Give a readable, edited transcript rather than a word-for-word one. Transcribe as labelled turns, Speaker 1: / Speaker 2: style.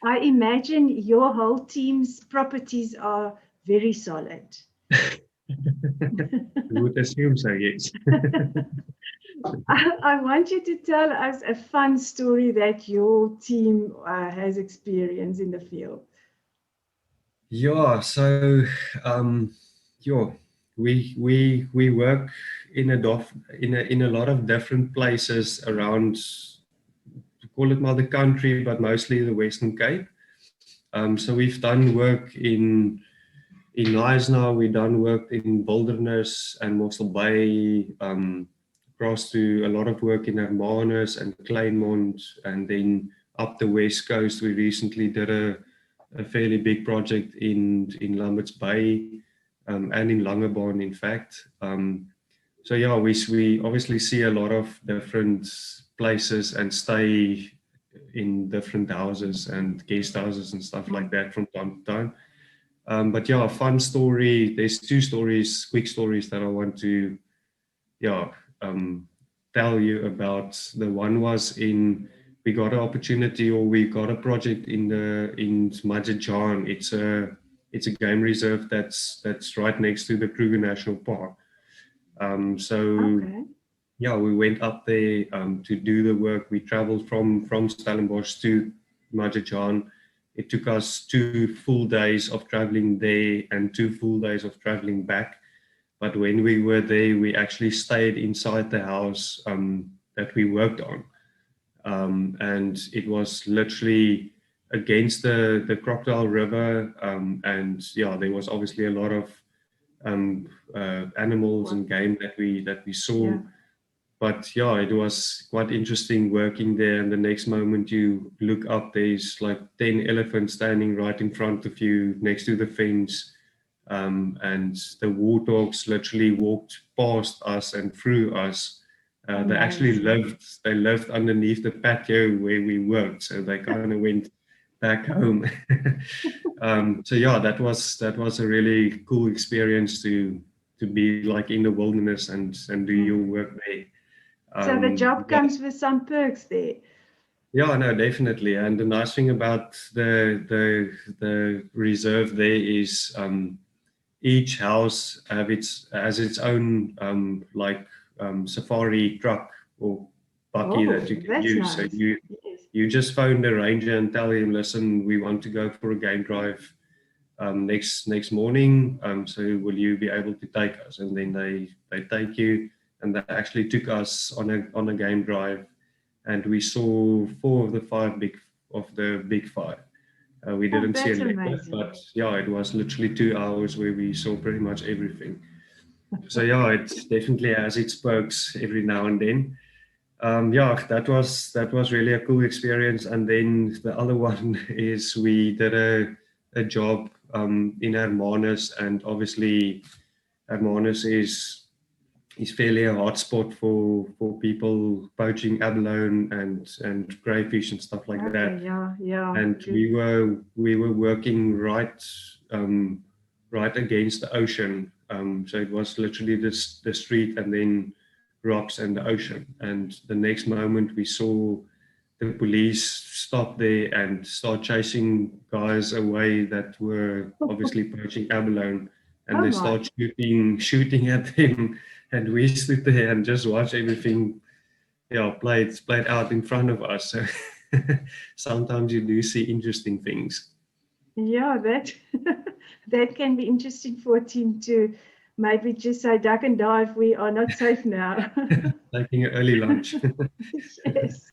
Speaker 1: I imagine your whole team's properties are very solid.
Speaker 2: You would assume so, yes.
Speaker 1: I want you to tell us a fun story that your team has experienced in the field.
Speaker 2: Yeah, so yeah, we work in a lot of different places around, call it mal the country, but mostly the Western Cape. So we've done work in Knysna, we've done work in Wilderness and Mossel Bay, across to a lot of work in Hermanus and Kleinmond, and then up the West Coast, we recently did a fairly big project in Lambert's Bay, and in Langebaan, in fact. So yeah, we obviously see a lot of different places and stay in different houses and guest houses and stuff like that from time to time. But yeah, a fun story. There's two stories, quick stories that I want to, yeah, um, tell you about. The one was we got an opportunity, or we got a project in Majajan. It's a game reserve that's right next to the Kruger National Park. So
Speaker 1: Okay.
Speaker 2: yeah, we went up there to do the work. We traveled from Stellenbosch to Majajan. It took us 2 full days of traveling there and 2 full days of traveling back. But when we were there, we actually stayed inside the house that we worked on. And it was literally against the Crocodile River. And yeah, there was obviously a lot of animals and game that we saw.
Speaker 1: Yeah.
Speaker 2: But yeah, it was quite interesting working there. And the next moment you look up, there's like 10 elephants standing right in front of you next to the fence. And the warthogs literally walked past us and through us.
Speaker 1: Amazing.
Speaker 2: They lived underneath the patio where we worked. So they kind of went back home. So yeah, that was a really cool experience to be like in the wilderness and do your
Speaker 1: Mm.
Speaker 2: work there.
Speaker 1: So the job
Speaker 2: Yeah,
Speaker 1: comes with some perks there.
Speaker 2: yeah, no, definitely. And the nice thing about the reserve there is each house has its own safari truck or buggy that
Speaker 1: Oh,
Speaker 2: you can
Speaker 1: that's
Speaker 2: use. So
Speaker 1: nice.
Speaker 2: you
Speaker 1: Yes.
Speaker 2: you just phone the ranger and tell him, listen, we want to go for a game drive next morning. So will you be able to take us? And then they take you, and they actually took us on a game drive, and we saw four of the big five. We
Speaker 1: Oh,
Speaker 2: didn't see a
Speaker 1: that's
Speaker 2: leopard,
Speaker 1: amazing.
Speaker 2: but yeah, it was literally 2 hours where we saw pretty much everything. So yeah, it definitely has its perks every now and then. Yeah, that was really a cool experience. And then the other one is we did a job in Hermanus, and obviously Hermanus is fairly a hotspot for people poaching abalone and crayfish and stuff like
Speaker 1: Okay,
Speaker 2: that.
Speaker 1: yeah, yeah,
Speaker 2: And
Speaker 1: good.
Speaker 2: we were working right against the ocean. So it was literally the street and then rocks and the ocean. And the next moment we saw the police stop there and start chasing guys away that were obviously poaching abalone, and
Speaker 1: Oh
Speaker 2: they
Speaker 1: my.
Speaker 2: start shooting at them, and we stood there and just watched everything, yeah, played out in front of us. So sometimes you do see interesting things.
Speaker 1: Yeah, that that can be interesting for a team to maybe just say duck and dive, we are not safe now.
Speaker 2: Taking an early lunch.
Speaker 1: Yes.